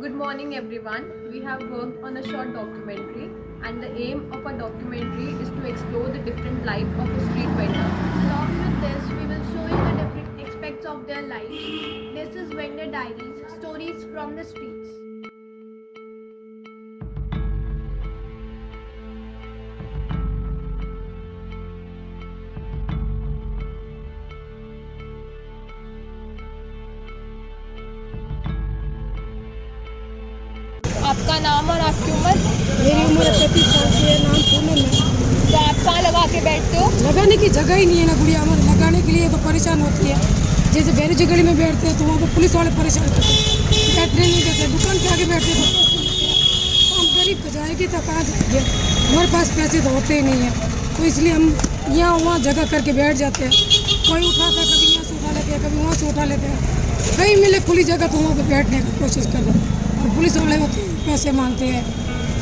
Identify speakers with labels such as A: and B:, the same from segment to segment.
A: Good morning, everyone. We have worked on a short documentary, and the aim of our documentary is to explore the different life of a street vendor.
B: Along with this, we will show you the different aspects of their lives. This is Vendor Diaries, stories from the streets.
A: आपका नाम और आपकी उम्र?
C: मेरी उम्र 35 साल की है, नाम पूनम है।
A: तो आप कहाँ लगा के बैठते हो?
C: लगाने की जगह ही नहीं है ना गुड़िया, हमारे लगाने के लिए तो परेशान होती है। जैसे गैरेज गली में बैठते हैं तो वहाँ पर पुलिस वाले परेशान करते हैं, बैठने नहीं देते। दुकान के आगे बैठते हैं तो हम गरीब तो जाएगी तो कहाँ जाएंगे, हमारे पास पैसे तो होते ही नहीं है। तो इसलिए हम यहाँ वहाँ जगह करके बैठ जाते हैं। कोई उठाता है, कभी यहाँ से उठा लेते हैं, कभी वहाँ से उठा लेते हैं। कहीं मिले खुली जगह तो वहाँ पर बैठने की कोशिश करते हैं। और पुलिस वाले होते हैं पैसे मांगते हैं,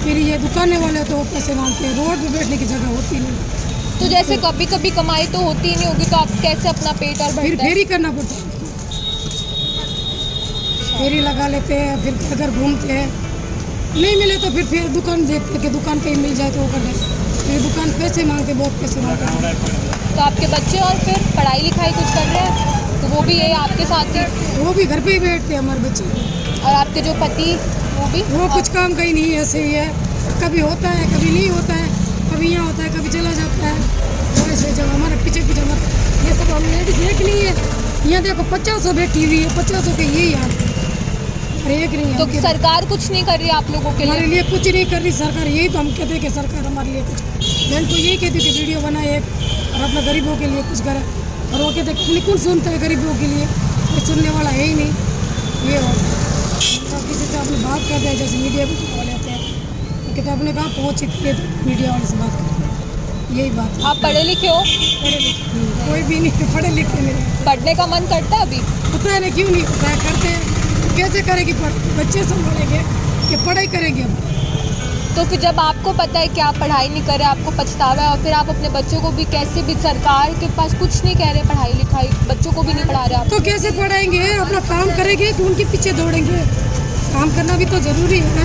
C: फिर ये दुकाने वाले तो पैसे मांगते हैं। रोड पे बैठने की जगह होती नहीं।
A: तो जैसे कभी कभी कमाई तो होती ही नहीं होगी, तो आप कैसे अपना पेट और
C: फिर
A: भरते हैं?
C: फेरी करना पड़ता है, फेरी लगा लेते हैं, फिर घर घूमते हैं। नहीं मिले तो फिर दुकान देखते हैं कि दुकान कहीं मिल जाए तो वो कर लेते हैं। फिर दुकान पैसे मांगते, बहुत पैसे मांगते हैं।
A: तो आपके बच्चे और फिर पढ़ाई लिखाई कुछ कर रहे हैं, तो वो भी ये आपके साथ ही?
C: वो भी घर पे ही बैठते हैं हमारे बच्चे।
A: और आपके जो पति
C: वो कुछ काम कहीं नहीं, ऐसे ही है। कभी होता है, कभी नहीं होता है, कभी यहाँ होता है, कभी चला जाता है। तो ऐसे जब हमारे पीछे हमारे ये सब हम लेडीज एक नहीं है। यहाँ देखो 50 बैठी हुई है, 50 के यही यार, अरे एक नहीं है।
A: तो सरकार कुछ नहीं कर रही आप लोगों के
C: हमारे
A: लिए?
C: लिए कुछ नहीं कर रही सरकार। यही तो हम कहते हैं कि सरकार हमारे लिए कुछ, मैं तो यही कहती थी वीडियो बनाए एक, और अपना गरीबों के लिए कुछ करे। और वो कहते हैं कौन सुनता है गरीबों के लिए, कोई सुनने वाला है ही नहीं। ये होता है तो किसी से अपनी बात करते हैं, जैसे मीडिया वाले आते हैं तो कहते हैं अपने कहाँ पहुँच चुकी है, तो मीडिया वाले से बात करते हैं। यही बात है।
A: आप पढ़े लिखे हो?
C: पढ़े लिखे कोई भी नहीं, पढ़े लिखे नहीं।
A: पढ़ने का मन करता है अभी?
C: पता है ना क्यों नहीं होता है, करते हैं तो कैसे करेगी, बच्चे संभालेंगे कि पढ़ाई करेंगे अब।
A: तो फिर जब आपको पता है कि आप पढ़ाई नहीं कर रहे, आपको पछतावा है, और फिर आप अपने बच्चों को भी कैसे भी, सरकार के पास कुछ नहीं कह रहे पढ़ाई लिखाई, बच्चों को भी नहीं पढ़ा रहे आप,
C: तो कैसे पढ़ाएंगे? अपना काम करेंगे कि उनके पीछे दौड़ेंगे? काम करना भी तो जरूरी है ना।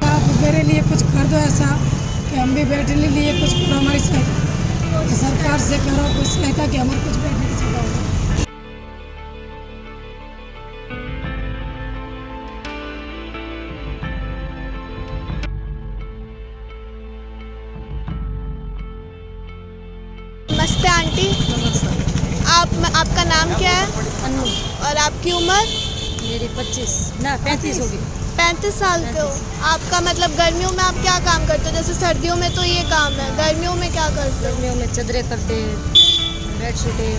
C: आप मेरे लिए कुछ कर दो ऐसा कि हम भी बैठने लिए कुछ करो, हमारी सहायता सरकार से करो, कुछ सहायता कि हमारे कुछ बैठने की जगह हो।
B: नमस्ते आंटी। आपका नाम क्या है?
C: अन्नू।
B: और आपकी उम्र?
C: मेरी 35 होगी।
B: 35 साल के हो। आपका मतलब गर्मियों में आप क्या काम करते हो? जैसे सर्दियों में तो ये काम है, गर्मियों में क्या करते हो?
C: गर्मियों में चादरें करते हैं, बेडशीटें,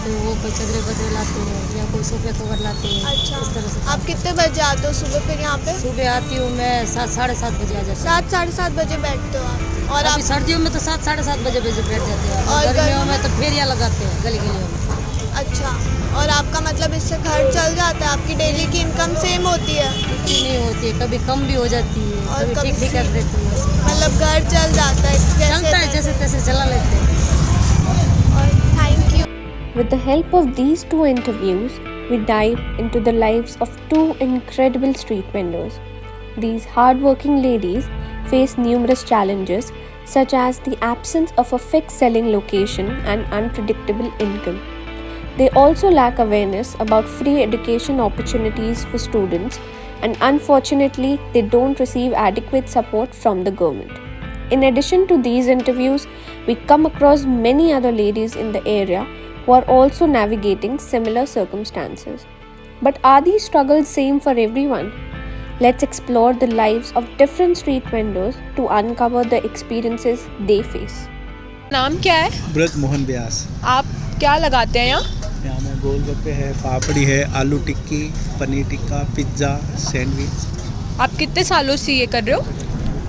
C: तो वो कोई चादरें बदरे लाते हैं या कोई सोफे कवर लाते हैं।
B: अच्छा,
C: इस तरह से
B: आप कितने बजे आते हो सुबह फिर यहाँ पे?
C: सुबह आती हूँ मैं 7-7:30 बजे आ जाती हूँ।
B: 7 साढ़े 7 बजे बैठते हो आप? और
C: अभी
B: आप
C: सर्दियों में तो 7-7:30 बजे बैठ जाते हैं,
B: और
C: और गर्मियों
B: गर्मियों
C: में तो फेरियाँ लगाते हैं गली गलियों में।
B: अच्छा, और आपका मतलब इससे घर चल जाता है? आपकी डेली की इनकम सेम होती है?
C: इतनी नहीं होती है, कभी कम भी हो जाती है,
B: और
C: कभी
B: कभी
C: ठीक कर देती है।
B: मतलब घर चल जाता है
C: चलता है, जैसे तैसे चला लेते हैं।
B: और thank you.
D: With the help of these two interviews, we dive into the lives of two incredible street vendors. These hardworking ladies face numerous challenges, such as the absence of a fixed selling location and unpredictable income. They also lack awareness about free education opportunities for students, and unfortunately, they don't receive adequate support from the government. In addition to these interviews, we come across many other ladies in the area who are also navigating similar circumstances. But are these struggles same for everyone? Let's explore the lives of different street vendors to uncover the experiences they face.
A: नाम क्या है?
E: ब्रज मोहन व्यास।
A: आप क्या लगाते हैं यहाँ?
E: यहाँ में गोलगप्पे है, पापड़ी है, आलू टिक्की, पनीर टिक्का, पिज्ज़ा, सैंडविच।
A: आप कितने सालों से ये कर रहे हो?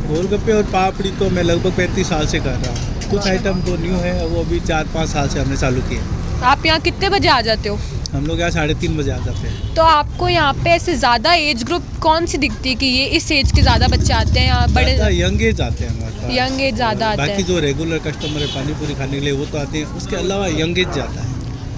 E: गोलगप्पे और पापड़ी तो मैं लगभग 35 साल से कर रहा हूँ। कुछ आइटम तो न्यू है, वो अभी 4-5 साल से हमने चालू किए।
A: आप यहाँ कितने बजे आ जाते हो?
E: हम लोग यहाँ 3:30 बजे आ जाते हैं।
A: तो आपको यहाँ पे ऐसे ज़्यादा एज ग्रुप कौन सी दिखती है कि ये इस एज के ज़्यादा बच्चे आते हैं, या बड़े
E: यंग एज आते हैं हमारे पास।
A: यंग एज ज़्यादा आते
E: बाकी
A: हैं?
E: जो रेगुलर कस्टमर है पानी पूरी खाने के लिए वो तो आते हैं, उसके अलावा यंग एज जाता है।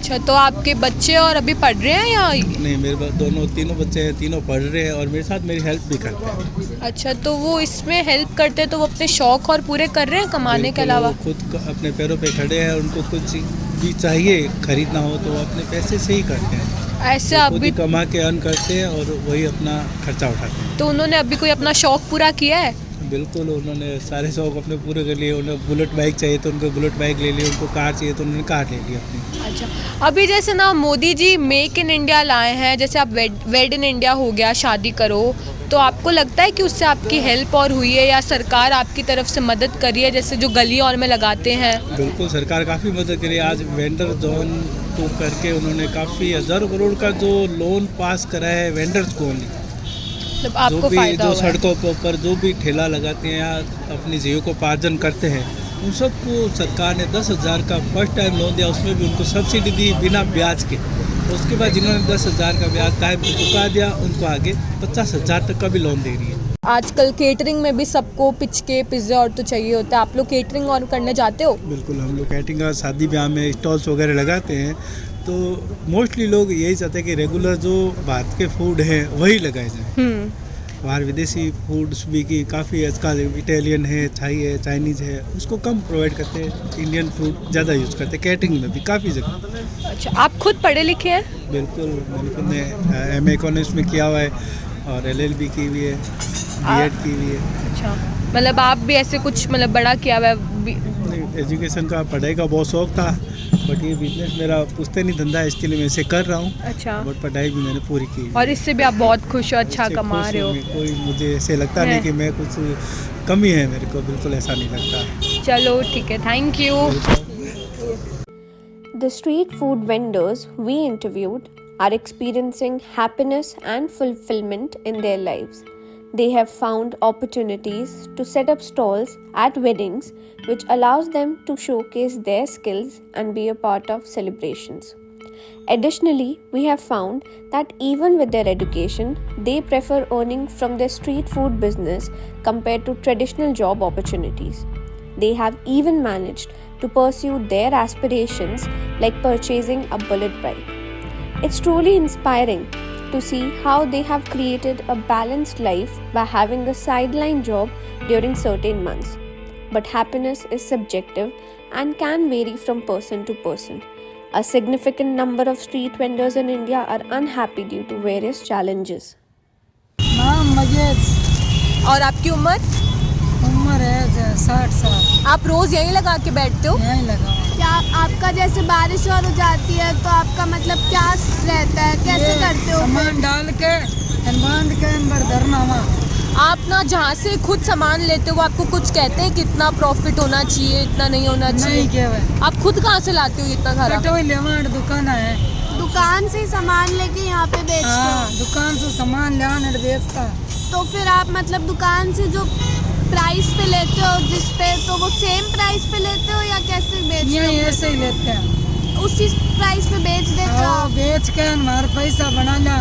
A: अच्छा, तो आपके बच्चे और अभी पढ़ रहे हैं या?
E: नहीं, मेरे पास तीनों बच्चे हैं, तीनों पढ़ रहे हैं और मेरे साथ मेरी हेल्प भी करते हैं।
A: अच्छा, तो वो इसमें हेल्प करते हैं तो वो अपने शौक और पूरे कर रहे हैं कमाने के
E: बिल्कुल,
A: अलावा?
E: वो खुद अपने पैरों पे खड़े हैं, उनको कुछ भी चाहिए खरीदना हो तो वो अपने पैसे से ही करते हैं।
A: ऐसे
E: वो
A: आप
E: खुद
A: भी,
E: ही कमा के अर्न करते हैं और वही अपना खर्चा उठाते हैं।
A: तो उन्होंने अभी कोई अपना शौक पूरा किया है?
E: बिल्कुल, उन्होंने सारे शौक अपने पूरे कर लिए। उन्हें बुलेट बाइक चाहिए तो उनको बुलेट बाइक ले ली, उनको कार चाहिए तो उन्होंने कार ले ली अपनी।
A: अच्छा, अभी जैसे ना Modi ji make in India लाए हैं, जैसे आप वेड इन इंडिया हो गया, शादी करो, तो आपको लगता है कि उससे आपकी हेल्प और हुई है या सरकार आपकी तरफ से मदद करी है, जैसे जो गली और में लगाते हैं?
E: बिल्कुल, सरकार काफ़ी मदद करी। आज वेंडर जोन को करके उन्होंने काफ़ी हज़ारों करोड़ का जो लोन पास करा है वेंडर्स को।
A: मतलब
E: जो
A: आपको
E: भी
A: फायदा
E: जो
A: हुआ है?
E: सड़कों के ऊपर जो भी ठेला लगाते हैं या अपनी जीविकोपार्जन करते हैं, उन सबको सरकार ने 10,000 का फर्स्ट टाइम लोन दिया। उसमें भी उनको सब्सिडी दी बिना ब्याज के। उसके बाद जिन्होंने 10,000 का ब्याज टाइम पे चुका दिया, उनको आगे 50,000 तक का भी लोन दे रही है।
A: आजकल केटरिंग में भी सबको पिचके पिज़्ज़ा और तो चाहिए होता है, आप लोग केटरिंग और करने जाते हो?
E: बिल्कुल, हम लोग कैटरिंग का शादी ब्याह में स्टॉल्स वगैरह लगाते हैं, तो मोस्टली लोग यही चाहते हैं कि रेगुलर जो भारत के फूड हैं वही लगाए जाएँ। बाहर विदेशी फूड्स भी की काफ़ी आजकल इटालियन है, थाई है, चाइनीज़ है, उसको कम प्रोवाइड करते हैं। इंडियन फूड ज़्यादा यूज़ करते हैं कैटरिंग में भी काफ़ी जगह।
A: अच्छा, आप खुद पढ़े लिखे हैं?
E: बिल्कुल, मैंने खुद ने MA इकोनॉमिक्स में किया हुआ है और LLB की भी है, B.Ed की भी है।
A: अच्छा, मतलब आप भी ऐसे कुछ मतलब बड़ा किया हुआ है?
E: एजुकेशन का पढ़ाई का बहुत शौक था, बट ये बिजनेस मेरा पुश्तैनी धंधा है, इसके लिए मैं इसे कर रहा हूँ।
A: अच्छा,
E: बट पढ़ाई भी मैंने पूरी की
A: और इससे भी आप बहुत खुश हो, अच्छा
E: इससे
A: कमा
E: खुश
A: रहे हो?
E: हूँ मैं। कोई मुझे ऐसे लगता नहीं कि मैं कुछ कमी है मेरे को, बिल्कुल ऐसा नहीं लगता।
A: चलो ठीक है, thank you.
D: The street food vendors we interviewed are experiencing happiness and fulfillment in their lives. They have found opportunities to set up stalls at weddings, which allows them to showcase their skills and be a part of celebrations. Additionally, we have found that even with their education, they prefer earning from their street food business compared to traditional job opportunities. They have even managed to pursue their aspirations like purchasing a bullet bike. It's truly inspiring to see how they have created a balanced life by having a sideline job during certain months. But happiness is subjective and can vary from person to person. A significant number of street vendors in India are unhappy due to various challenges.
C: नाम मजेद,
A: और आपकी उम्र?
C: उम्र है 60 साल।
A: आप रोज यहीं लगा के बैठते हो?
C: यहीं लगा।
B: क्या आपका जैसे बारिश और हो जाती है तो आपका मतलब क्या रहता है, कैसे करते हो?
C: सामान डाल के बांध के अंदर धरना वहाँ।
A: आप ना जहाँ से खुद सामान लेते हो आपको कुछ कहते हैं कितना प्रॉफिट होना चाहिए, इतना नहीं होना चाहिए?
C: नहीं क्या है,
A: आप खुद कहाँ से लाते हो इतना सारा?
C: कटोई लेवाड़ दुकान है।
B: दुकान से ही सामान लेके यहाँ पे बेचते
C: हाँ,
B: हो?
C: दुकान से सामान लाने बेचता।
B: तो फिर आप मतलब दुकान से जो प्राइस पे लेते हो जिस पे, तो वो सेम प्राइस पे लेते हो या कैसे बेचते
C: यहीं
B: हो?
C: ऐसे ही लेते हैं।
B: उसी प्राइस पे बेच देते हो
C: हाँ,
B: आप?
C: बेच के हमारा पैसा बना लिया,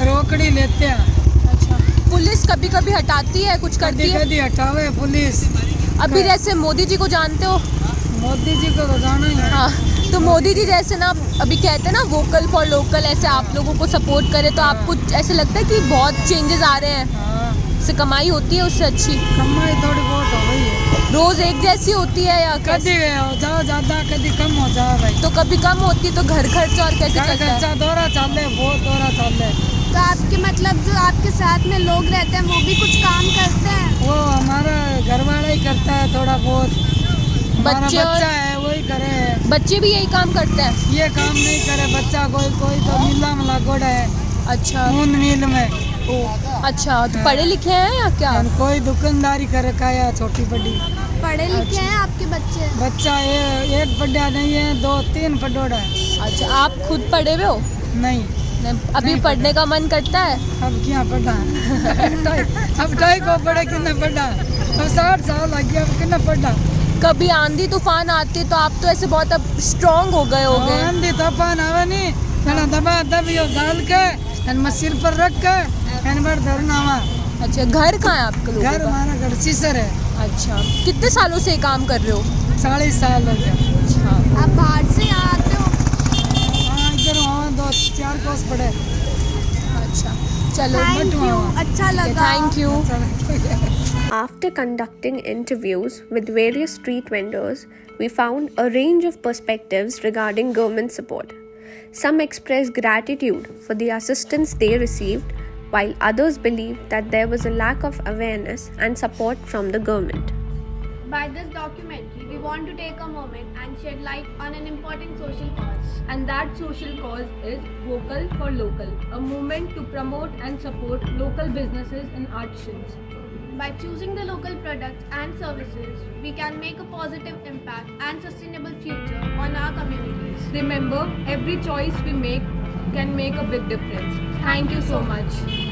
C: रोकड़ी लेते हैं।
A: अच्छा, पुलिस कभी कभी हटाती है, कुछ करती
C: कभी
A: है?
C: कभी हटावे पुलिस।
A: अभी जैसे मोदी जी को जानते हो?
C: मोदी जी को तो जाना ही है।
A: हाँ, तो मोदी जी जैसे ना अभी कहते हैं ना वोकल फॉर लोकल, ऐसे आप लोगों को सपोर्ट करे तो आपको ऐसे लगता है कि बहुत चेंजेस आ रहे हैं,
C: हाँ,
A: उससे कमाई होती है उससे अच्छी?
C: कमाई थोड़ी बहुत हो गई है।
A: रोज एक जैसी होती है या कैसे?
C: कभी हो जाओ ज्यादा, कभी कम हो जाओ भाई।
A: तो कभी कम होती है तो घर खर्चा और कैसे
C: घर
A: चलता है?
C: खर्चा दौरा चल रहे, बहुत दौरा चल रहे।
B: तो आपके मतलब जो आपके साथ में लोग रहते हैं वो भी कुछ काम करते हैं?
C: वो हमारा घर वाला ही करता है थोड़ा बहुत। हमारा
A: बच्चे और-
C: बच्चा है वही करे।
A: बच्चे भी यही काम करते हैं?
C: ये काम नहीं करे बच्चा, कोई कोई तो मिला में लागोड़ा है,
A: अच्छा,
C: ऊन मिल में।
A: अच्छा, तो पढ़े लिखे हैं या क्या?
C: कोई दुकानदारी करे का या छोटी बड़ी।
B: पढ़े लिखे हैं आपके बच्चे?
C: बच्चा एक पढ़ा नहीं है, 2-3 पढ़ोड़ा है।
A: अच्छा, आप खुद पढ़े हुए हो?
C: नहीं,
A: अभी पढ़ने का मन करता है?
C: अब क्या पढ़ा अब ढाई को पढ़े कितना पढ़ा, अब 60 साल लग गया, अब कितना पढ़ा।
A: कभी आंधी तूफान आती तो आप तो ऐसे बहुत अब स्ट्रांग हो गए होगे।
C: आंधी तूफान आवे नहीं, मैंने दबा दबियो डाल के मैं सिर पर रख के बड़ धरना वहाँ।
A: अच्छा, घर कहाँ है आपके लोगों
C: घर
A: का?
C: हमारा घर सीसर है।
A: अच्छा, कितने सालों से ये काम कर रहे हो?
C: 40 साल हो गया।
A: अच्छा,
B: आप बाहर से यहाँ आते हो? you. अच्छा लगा.
A: Thank you.
D: After conducting interviews with various street vendors, we found a range of perspectives regarding government support. Some expressed gratitude for the assistance they received, while others believed that there was a lack of awareness and support from the government.
B: By this documentary, we want to take a moment and shed light on an important social cause.
A: And that social cause is Vocal for Local, a movement to promote and support local businesses and artisans.
B: By choosing the local products and services, we can make a positive impact and sustainable future on our communities.
A: Remember, every choice we make can make a big difference. Thank you so much.